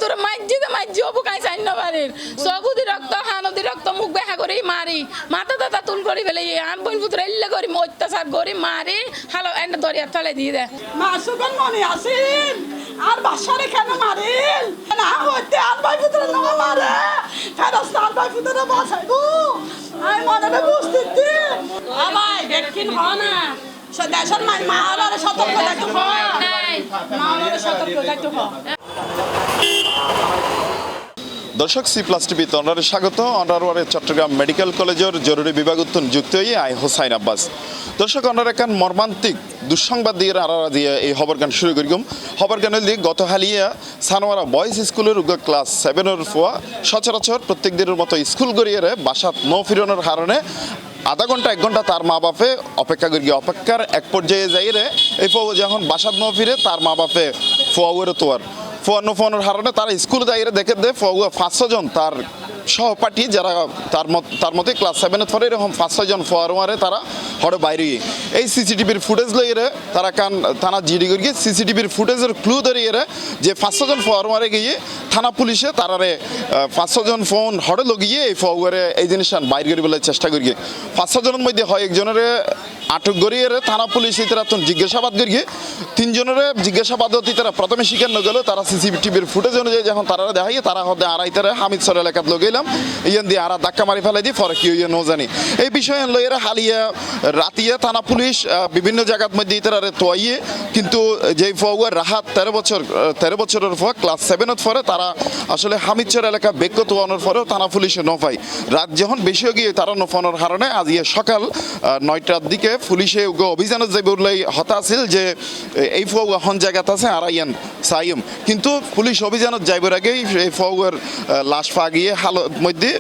তোর মাইজি অবু কাই চাই না বাড়ির সগুদি রক্ত হানদি রক্ত মুখ বেহা করি মারি মাথা দাতা তুল করি ফেলে আন বইন পুত্র এল্লে করি অত্যাচার করি মারি হালো এন্ড দরিয়া তলে দিয়ে দেয় মাসুকন মনে আসেন আর বাসারে কেন মারেন না হইতে আর ভাই পুত্র না মারে ফেরস্তা আর ভাই পুত্র বাসাইবো আই মনে বুঝতে ভাই দেখিন হনা দেশের মাওলারে সতর্ক থাকতে হয় মাওলারে সতর্ক থাকতে হয় দর্শক C+ টিভি তন্ডারে স্বাগত অন্ডারওয়ারে চট্টগ্রাম মেডিকেল কলেজের জরুরি বিভাগ উত্তন যুক্ত হয়ে আই হোসাইন আব্বাস দর্শক অন্ডার একান মর্মান্তিক দুঃসংবাদ দিয়ে আড়ারা দিয়ে এই খবর গান শুরু করিম খবর গানের দিয়ে গত হালিয়া সানোয়ারা বয়েজ স্কুলের ক্লাস 7-এর ফুয়া সচরাচর প্রত্যেক দিনের মতো স্কুল গড়িয়ে বাসাত ন ফিরানোর কারণে আধা ঘন্টা 1 ঘন্টা তার মা বাপে অপেক্ষা করি অপেক্ষার এক পর্যায়ে যাইরে এই ফুয়া যখন বাসাত ন ফিরে তার মা বাপে ফুয়াউয়ের তোয়ার ফোনের কারণে তারা স্কুলে যাইরে দেখে দে 5-6 জন তার সহপাঠী যারা তার মধ্যে ক্লাস 7-এ পড়ে এরকম 5-6 জন ফোয়ারে তারা হরে বাইরে এই সিসিটিভির ফুটেজ লইরে তারা থানা জিডি করি সিসিটিভির ফুটেজের ক্লু ধরিয়ে যে 5-6 জন ফোয়ারে গিয়ে থানা পুলিশে তারারে 5-6 জন ফোন হরে লগিয়ে এই ফোয়ারে এই জিনিসটা বাইর করি বলে চেষ্টা করি 5-6 জনের মধ্যে হয় একজনের আটক করিয়ে থানা পুলিশ তারা জিজ্ঞাসাবাদ করিয়ে 3 জনের জিজ্ঞাসাবাদ তারা প্রথমে স্বীকার না গেল তারা সিসিটিভির ফুটেজ অনুযায়ী যখন তারা দেখাই তারা হতে আড়াইতারে হামিদসর এলাকাত লগেলাম ইয়ান দিয়ে আর ধাক্কা মারি ফেলাই দিয়ে ফরে কি হইয়া ন জানি এই বিষয়ে লইয়েরা হালিয়া রাতিয়া থানা পুলিশ বিভিন্ন জায়গার মধ্যে তারা তোয়াইয়ে কিন্তু যেই ফোয়ার রাহাত 13 বছরের ফোয়া ক্লাস 7-এর পরে তারা আসলে হামিদসর এলাকা বেক্য তোয়ানোর পরেও থানা পুলিশে ন পায় রাত যখন বেশি গিয়ে তারা নফানোর কারণে আজ সকাল 9টার দিকে পুলিশে অভিযানের যে বললেই হতা আছিল যে এই ফোয়া হন জায়গাতে আছে আর ইয়ান সাইম কিন্তু পুলিশ অভিযানত যাইবার আগেই এই ফোয়ার লাশ পা গিয়ে হালত মধ্যে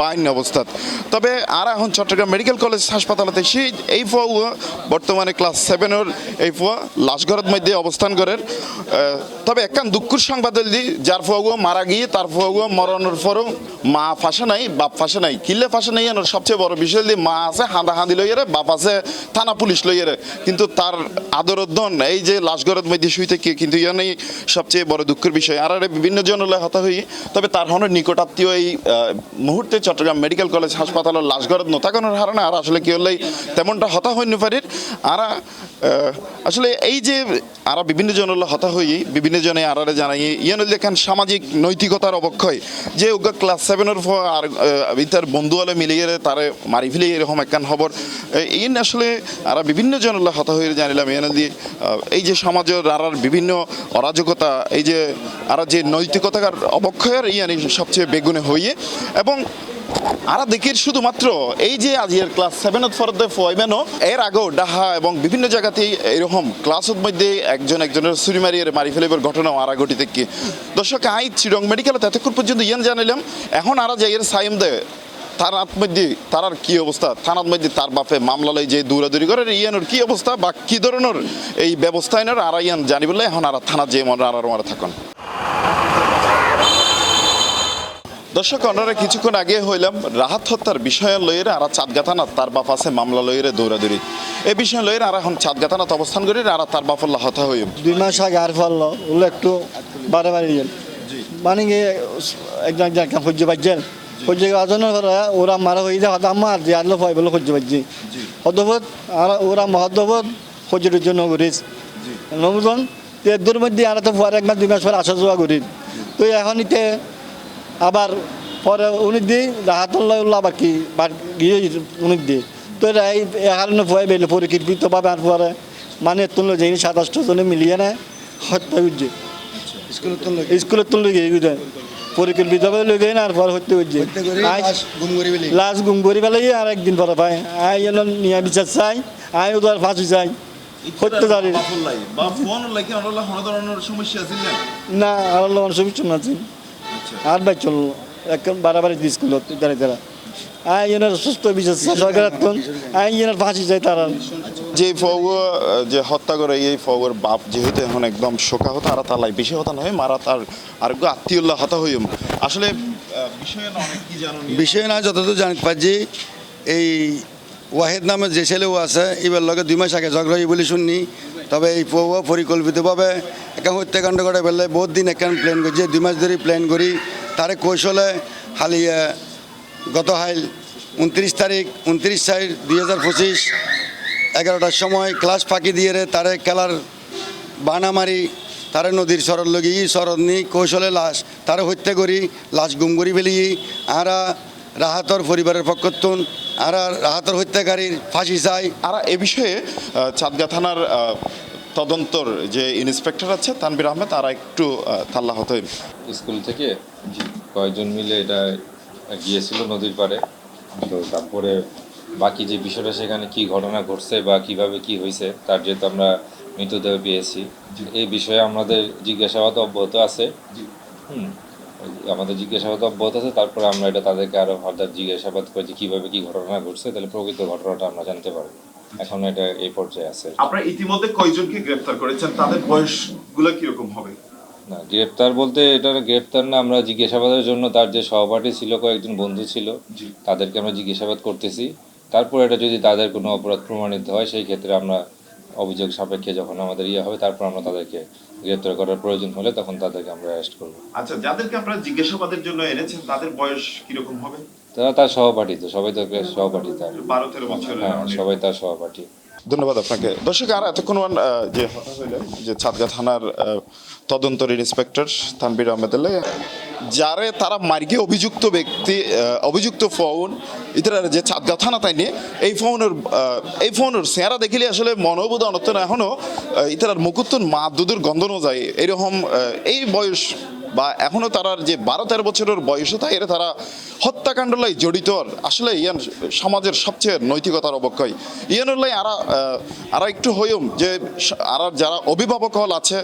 বাইন অবস্থাত তবে আর এখন চট্টগ্রাম মেডিকেল কলেজ হাসপাতালতে সেই এই ফোয়া বর্তমানে ক্লাস 7-এর এই ফোয়া লাশঘরের মধ্যে অবস্থান করেন তবে একখান দুঃখের সংবাদ দি যার ফোয়া মারা গিয়ে তার ফোয়া মরণের পরও মা ফাঁসে নাই বাপ ফাঁসে নাই কিল্লে ফাঁসে নাই এর সবচেয়ে বড় বিষয় দিয়ে মা আছে হাঁদাহাঁদি লইয়ারে বাপ আছে থানা পুলিশ লইয়ারে কিন্তু তার আদরদন এই যে লাশঘরের মধ্যে শুইতে কি কিন্তু ইয়ানেই সবচেয়ে বড় দুঃখের বিষয় আর বিভিন্ন জনলে হতা হই তবে তার হনের নিকটাত্মীয় এই মুহূর্তে চট্টগ্রাম মেডিকেল কলেজ হাসপাতালের লাশঘরের নতাকানোর হারণে আর আসলে কি হলেই তেমনটা হতা হইনি পারির আর আসলে এই যে আর বিভিন্ন জনলে হতা হই বিভিন্ন জনে আরারে জানাই ইয়ান লেখান সামাজিক নৈতিকতার অবক্ষয় যে ক্লাস 7-এর আর তার বন্ধু হলে মিলিয়ে তারে মারি ফেলে এরকম একখান খবর ইন আসলে আর বিভিন্ন জনলে হতা হয়ে জানিলাম ইয়ান দিয়ে এই যে সমাজের আর বিভিন্ন অরাজকতা এই যে আর যে নৈতিকতার অবক্ষয়ের ইয়ানি সবচেয়ে বেগুনে হইয়ে এবং আর দেখি শুধুমাত্র এই যে আজকের ক্লাস 7-এর ফরদে ফয়মেনো এর আগেও ডাহা এবং বিভিন্ন জায়গাতেই এরকম ক্লাসের মধ্যে একজনের ছুরি মারিয়ে মারি ফেলিবার ঘটনাও আর ঘটিতে কি দর্শক আই চিরং মেডিকেলে এতক্ষণ পর্যন্ত ইয়ান জানিলাম এখন আর যাই এর সাইম দে থানার মধ্যে তার কি অবস্থা থানার মধ্যে তার বাপে মামলা লই যে দৌড়াদৌড়ি করে ইয়ানোর কি অবস্থা বা কি ধরনের এই ব্যবস্থা এনার আর ইয়ান জানি বলে এখন আর থানা যে মনে আর মারা থাকুন দর্শক অন্যরা কিছুক্ষণ আগে হইলাম রাহাত হত্যার বিষয়ে লইরে আর চাঁদগা থানা তার বাপ আছে মামলা লইরে দৌড়াদৌড়ি এই বিষয়ে লইরে আর এখন চাঁদগা থানাতে অবস্থান করি আর তার বাপল্লা হতা হইম 2 মাস আগে আর ফেললো ওগুলো একটু বাড়াবাড়ি গেল মানে গিয়ে একজন সহ্য পাচ্ছেন সহ্য আজনের ওরা মারা হয়ে যায় হয়তো আমার যে আলো হয় বলে সহ্য পাচ্ছি হতবোধ আর ওরা মহদ্দবোধ সহ্যের জন্য করিস নবজন এর মধ্যে আর তো পরে 1 মাস 2 মাস পরে আসা যাওয়া করি তো এখন ইতে আবার পরে উনি দিই রাহাতুল্লাহ আবার কি গিয়ে উনি দিই তো এই কারণে ভয় পেলে পরিকল্পিতভাবে আর পরে মানে তুললো যে 27 জনে মিলিয়ে নেয় হত্যা বুঝছে স্কুলের তুললো গিয়ে পরিকল্পিতভাবে লেগে না আর পরে হত্যা বুঝছে লাশ গুম করি পেলাই আর একদিন পরে পাই আই এলো নিয়ে বিচার চাই আই ওদের ফাঁসি চাই হত্যা জানি না আর সমস্যা না আছে আর ভাই চল একদম বাড়াবাড়ি স্কুল তারা তারা আই এনার সুস্থ বিচার সরকার আই এনার ফাঁসি যায় তারা যে ফৌয়া যে হত্যা করে এই ফৌয়ার বাপ যেহেতু এখন একদম শোকা হতো আর তালাই বেশি হতা নয় মারা তার আর আত্মীয়ল্লাহ হতা হইম আসলে বিষয় না যতদূর জানিতে পারছি এই ওয়াহেদ নামে যে ছেলেও আছে এবার লগে 2 মাস আগে ঝগড়া বলে শুননি তবে এই পরিকল্পিতভাবে একা হত্যাকাণ্ড করে ফেললে বহুত দিন একান প্ল্যান করছে 2 মাস ধরে প্ল্যান করি তারে কৌশলে হালিয়ে গত হাইল 29/4/2025 11টার সময় ক্লাস ফাঁকি দিয়ে তারে খেলার বানা মারি তারে নদীর সরল লগি সরদ নি কৌশলে লাশ তারে হত্যা করি লাশ গুম করি ফেলি আরা রাহাতর পরিবারের পক্ষতুন আরা রাহাতর হত্যাকারীর ফাঁসি চাই। আর এ বিষয়ে চাঁদগাঁ থানার তদন্তর যে ইন্সপেক্টর আছে তানভীর আহমেদ আর একটু তাল্লাহ হতেন। স্কুল থেকে কয়েকজন মিলে এটা গিয়েছিল নদীর পাড়ে। তো তারপরে বাকি যে বিষয়টা সেখানে কি ঘটনা ঘটছে বা কিভাবে কি হয়েছে তার যেহেতু আমরা মৃতদেহ পেয়েছি এই বিষয়ে আমাদের জিজ্ঞাসাবাদ অব্যাহত আছে। আমাদের জিজ্ঞাসাবাদ অব্যাহত আছে, তারপরে আমরা এটা তাদেরকে আরো ফার্দার জিজ্ঞাসাবাদ করে যে কিভাবে কি ঘটনা ঘটছে তাহলে প্রকৃত ঘটনাটা আমরা জানতে পারবো। এখন এটা এই পর্যায়ে আছে। আপনারা ইতিমধ্যে কয়জনকে গ্রেফতার করেছেন, তাদের বয়সগুলো কিরকম হবে? না, গ্রেপ্তার বলতে এটা গ্রেপ্তার না, আমরা জিজ্ঞাসাবাদের জন্য তার যে সহপাঠী ছিল কয়েকজন বন্ধু ছিল তাদেরকে আমরা জিজ্ঞাসাবাদ করতেছি। তারপর এটা যদি তাদের কোনো অপরাধ প্রমাণিত হয় সেই ক্ষেত্রে আমরা অভিযোগ সাপেক্ষে যখন আমাদের হবে তারপর আমরা তাদেরকে গ্রেপ্তার করার প্রয়োজন হলে তখন তাদেরকে আমরা অ্যারেস্ট করব। আচ্ছা, যাদেরকে আপনারা জিজ্ঞাসাবাদের জন্য এনেছেন তাদের বয়স কিরকম হবে? তারা তার সহপাঠী, তো সবাই তো সহপাঠী তার 12-13 বছরের। হ্যাঁ, সবাই তার সহপাঠী। ধন্যবাদ আপনাকে। দর্শক, আর এতক্ষণ যে কথা হইল যে চাঁদগাঁ থানার তদন্তর ইন্সপেক্টর তানভীর আহমেদ যারে তারা মার্গে অভিযুক্ত ব্যক্তি অভিযুক্ত ফোন ইতারা যে চাঁদগাঁ থানা তাই নিয়ে এই ফোনের চেহারা দেখিলে আসলে মনোবোধ অনর্থন এখনো ইতারার মুকুত্তন মা দুধের গন্ধনও যায় এরকম এই বয়স বা এখনো তারার যে 12-13 বছরের বয়সে তাই এরা তারা হত্যাকাণ্ড লাই জড়িত। আসলে ইয়ান সমাজের সবচেয়ে নৈতিকতার অবক্ষয় ইয়ানোর লাই আরা একটু হইম যে আর যারা অভিভাবক হল আছে,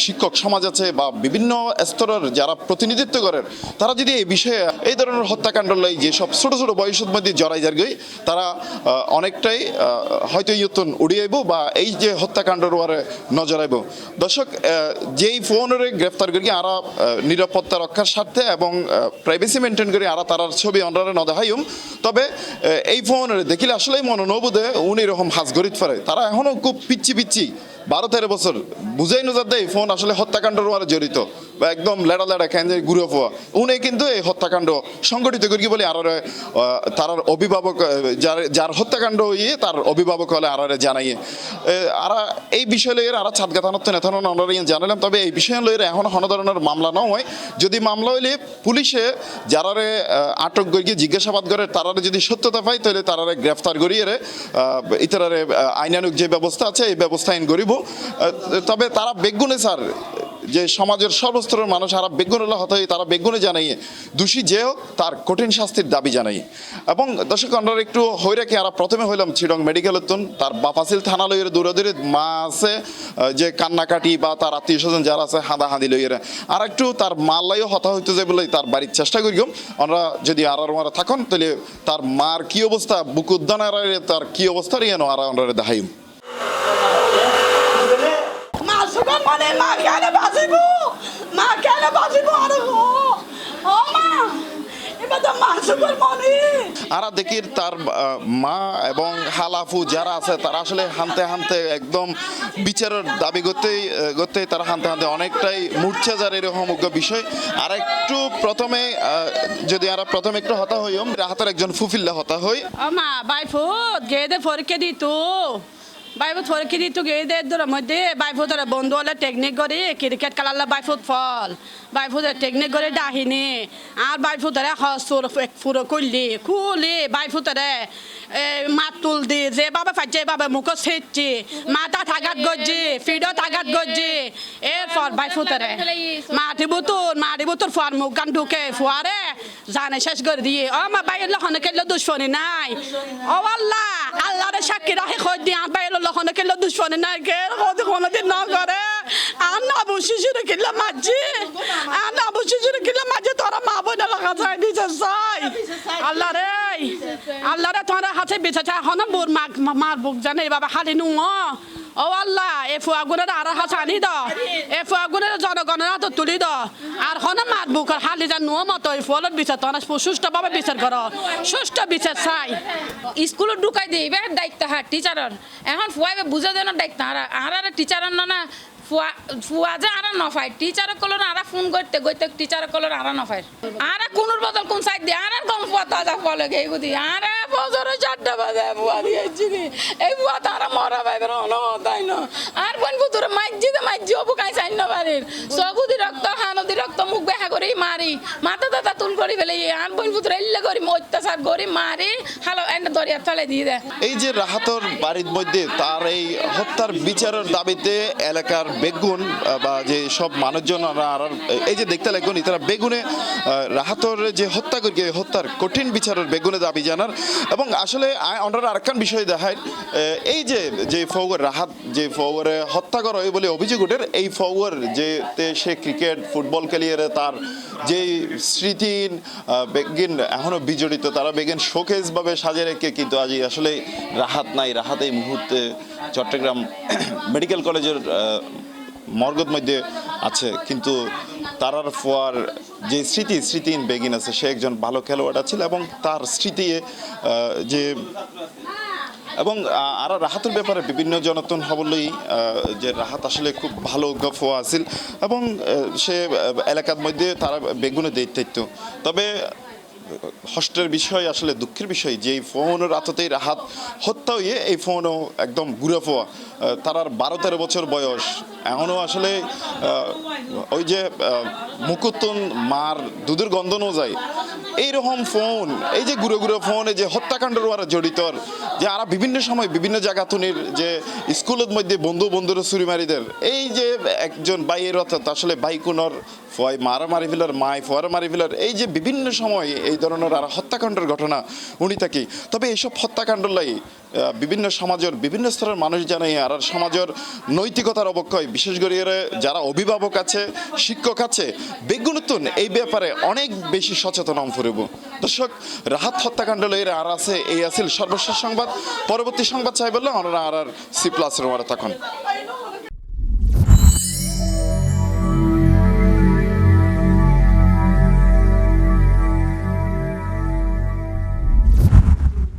শিক্ষক সমাজ আছে বা বিভিন্ন স্তরের যারা প্রতিনিধিত্ব করেন তারা যদি এই বিষয়ে এই ধরনের হত্যাকাণ্ড লাই যেসব ছোট ছোট বয়সের মধ্যে জড়াই যারগই তারা অনেকটাই হয়তো ইয়তন উড়িয়াইব বা এই যে হত্যাকাণ্ডের ওয়ারে নজরাইব। দর্শক, যেই ফোনের গ্রেফতার করি আরা নিরাপত্তা রক্ষার স্বার্থে এবং প্রাইভেসি মেনটেন করে আরা তারার ছবি অনরারে নদেহাইম। তবে এই ফোনের দেখিলে আসলেই মনে নবোধে উনি এরকম হাজ গরিত পারে তারা এখনও খুব পিচ্ছি 12-13 বছর বুঝাই নজার দেয় ফোন আসলে হত্যাকাণ্ডের ওয়ারে জড়িত বা একদম লেড়া খেয়ে ঘুরে ফোয়া উনি কিন্তু এই হত্যাকাণ্ড সংগঠিত করি বলে আর তার অভিভাবক যার হত্যাকাণ্ড তার অভিভাবক হলে আর জানাইয়ে আর এই বিষয় লইয়ের আর চাঁদগাঁ থানার নেতানো আমরা জানালাম। তবে এই বিষয় লইয়ের এখন কোনো ধরনের মামলা না হয়, যদি মামলা হইলে পুলিশে যারারে আটক করিয়ে জিজ্ঞাসাবাদ করে তারারে যদি সত্যতা পায় তাহলে তারারে গ্রেফতার করিয়ে ইতারে আইনানুক যে ব্যবস্থা আছে এই ব্যবস্থা আইন করিব। তবে তারা বেগুনে স্যার যে সমাজের সর্বস্তরের মানুষ আর বেগুনে হতে তারা বেগুনে জানাইয়ে দোষী যেও তার কঠিন শাস্তির দাবি জানাই। এবং দর্শক আমরা একটু হয়ে রাখি আর প্রথমে হইলাম চিডং মেডিকেলের তার বাপাসিল থানা লইয়ের দূরে দূরে মা আছে যে কান্নাকাটি বা তার আত্মীয় স্বজন যারা আছে হাঁদাহাঁদি লইয়ের আর একটু তার মাল্লাইও হতা হইতে যায় বলে তার বাড়ির চেষ্টা করিম। আমরা যদি আর থাকুন তাহলে তার মার কি অবস্থা বুক উদ্যানের তার কি অবস্থা রিয়ানো আর আমরা দেখাইম। মানে মা কেন বাঁচিব, মা কেন বাঁচিব আর ও মা এবার তো মাসুকের মনে আর দেখি তার মা এবং হালাফু যারা আছে তারা আসলে হানতে একদম বিচারের দাবি করতেই তারা হানতে অনেকটাই মূর্ছা যার এরকম বিষয়। আর একটু প্রথমে যদি আর প্রথমে একটু হতা হইম রাহাতের একজন ফুফিল্লা হতা হই ও মা বাইফুত গেদে পরীক্ষা দিত বাইফুত পরীক্ষা দিত গেদের মধ্যে বাইফুতের বন্ধু হলে টেকনিক করে ক্রিকেট খেলালে বাইফুত ফল বাইফুতের টেকনিক করে ডাহিনি আর বাইফুতের হসুর ফুরো খুলি বাইফুতের মাত তুল দি যে বাবা ফাইছে বাবা মুখ ছেড়ছি মাথা থাকাত গজ্জি ফিডত আঘাত গজ্জি এরপর বাইফুতের মাটি বুতুর ফর মুখ গান ঢুকে ফুয়ারে জানে শেষ করে দিয়ে ও মা বাইর লখনে কেলে দুশ্মনী নাই ও আল্লাহ আল্লাহরে সাক্ষী রাখে খোঁজ দিয়ে আর বাইর লখনে কেলে দুশ্মনী নাই কে কোনোদিন না করে আর না শিশুরে কিল্লা মাঝি আর না শিশুরে কিল্লা মাঝি তোরা মা বোনের লাগা যায় দিছে চাই আল্লাহ রে তোরা হাতে বেঁচে চা হন বোর মার বুক জানে বাবা হালি নুঙ ও আল্লাহ এ ফুয়াগুনের আর হাতে আনি দ এ ফুয়াগুনের জনগণের হাতে তুলি দ আর হন মার বুকের হালি যা নুয় মতো এই ফলের বিচার তোরা সুষ্ঠুভাবে বিচার করো সুষ্ঠ বিচার চাই। স্কুলে ঢুকাই দিই এবার দায়িত্ব হ্যাঁ টিচারের এখন ফুয়াইবে বুঝে দেন দায়িত্ব আর টিচারের না ফুয়া যে আর নফাই টিচার কলর আর ফোন করতে করতে টিচার কলর আর নফাই আর কোনোর বদল কোন সাইড দিয়ে আর কম ফুয়া তাজা ফলে গে গুদি আর বছরে 4টা বাজে ফুয়া দিয়েছি এই ফুয়া তারা মরা ভাইবের হলো তাই না আর বোন পুতুরে মাইজি অবু কাই চাই না বাড়ির সগুদি রক্ত হানদি রক্ত মুখ বেহা করে মারি মাথা দাদা তুল করি ফেলে আর বোন পুতুরে ইল্লে করি অত্যাচার করি মারি হালো এন্ড দরিয়া ফেলে দিয়ে দেয় এই যে রাহাতর বাড়ির মধ্যে তার এই হত্যার বিচারের দাবিতে এলাকার বেগুন বা যে সব মানুষজন এই যে দেখতে লাগবেন তারা বেগুনে রাহাতর যে হত্যা করি হত্যার কঠিন বিচারের বেগুনে দাবি জানার এবং আসলে ওনারা আরেকখান বিষয় দেখায় এই যে ফৌগর রাহাত যে ফৌগরে হত্যা করা হয় বলে অভিযোগ ওঠে এই ফৌগর যে সে ক্রিকেট ফুটবল খেলিয়ে তার যে স্মৃতি বেগিন এখনো বিজড়িত তারা বেগিন শোকেসভাবে সাজিয়ে রেখে কিন্তু আজ আসলে রাহাত নাই রাহাত এই মুহূর্তে চট্টগ্রাম মেডিকেল কলেজের মর্গের মধ্যে আছে কিন্তু তারার ফোয়ার যে স্মৃতিহীন বেগিন আছে সে একজন ভালো খেলোয়াড় ছিল এবং তার স্মৃতি যে এবং আর রাহাতের ব্যাপারে বিভিন্ন জনতন হবলই যে রাহাত আসলে খুব ভালো গফোয়া আছিল এবং সে এলাকার মধ্যে তারা বেগুনে দিত তবে কষ্টের বিষয় আসলে দুঃখের বিষয় যে এই ফোনের রাততেই রাহাত হত্যা হয়ে এই ফোনও একদম ঘুরে ফোয়া তার 12-13 বছর বয়স এখনও আসলে ওই যে মুকুতন মার দুধের গন্ধনও যায় এইরকম ফোন এই যে ঘুরে ফোনে যে হত্যাকাণ্ডের ওরা জড়িত যে আর বিভিন্ন সময় বিভিন্ন জায়গাতনির যে স্কুলের মধ্যে বন্ধুর চুরি মারিদের এই যে একজন বাইয়ের অর্থাৎ আসলে বাইকুনর ফয় মারা মারি ফেলার মায় ফোয়ারা মারি ফেলার এই যে বিভিন্ন সময় এই ধরনের আর হত্যাকাণ্ডের ঘটনা উনি থাকি তবে এইসব হত্যাকাণ্ডলাই বিভিন্ন সমাজের বিভিন্ন স্তরের মানুষ জানাই আর সমাজের নৈতিকতার অবক্ষয় বিশেষ করে যারা অভিভাবক আছে শিক্ষক আছে বেগুনতুন এই ব্যাপারে অনেক বেশি সচেতন ফুরব দর্শক রাহাত হত্যাকাণ্ড লইয়ের আর আছে এই আছিল সর্বশেষ সংবাদ পরবর্তী সংবাদ চাই বললে আমরা আর সি প্লাসের তখন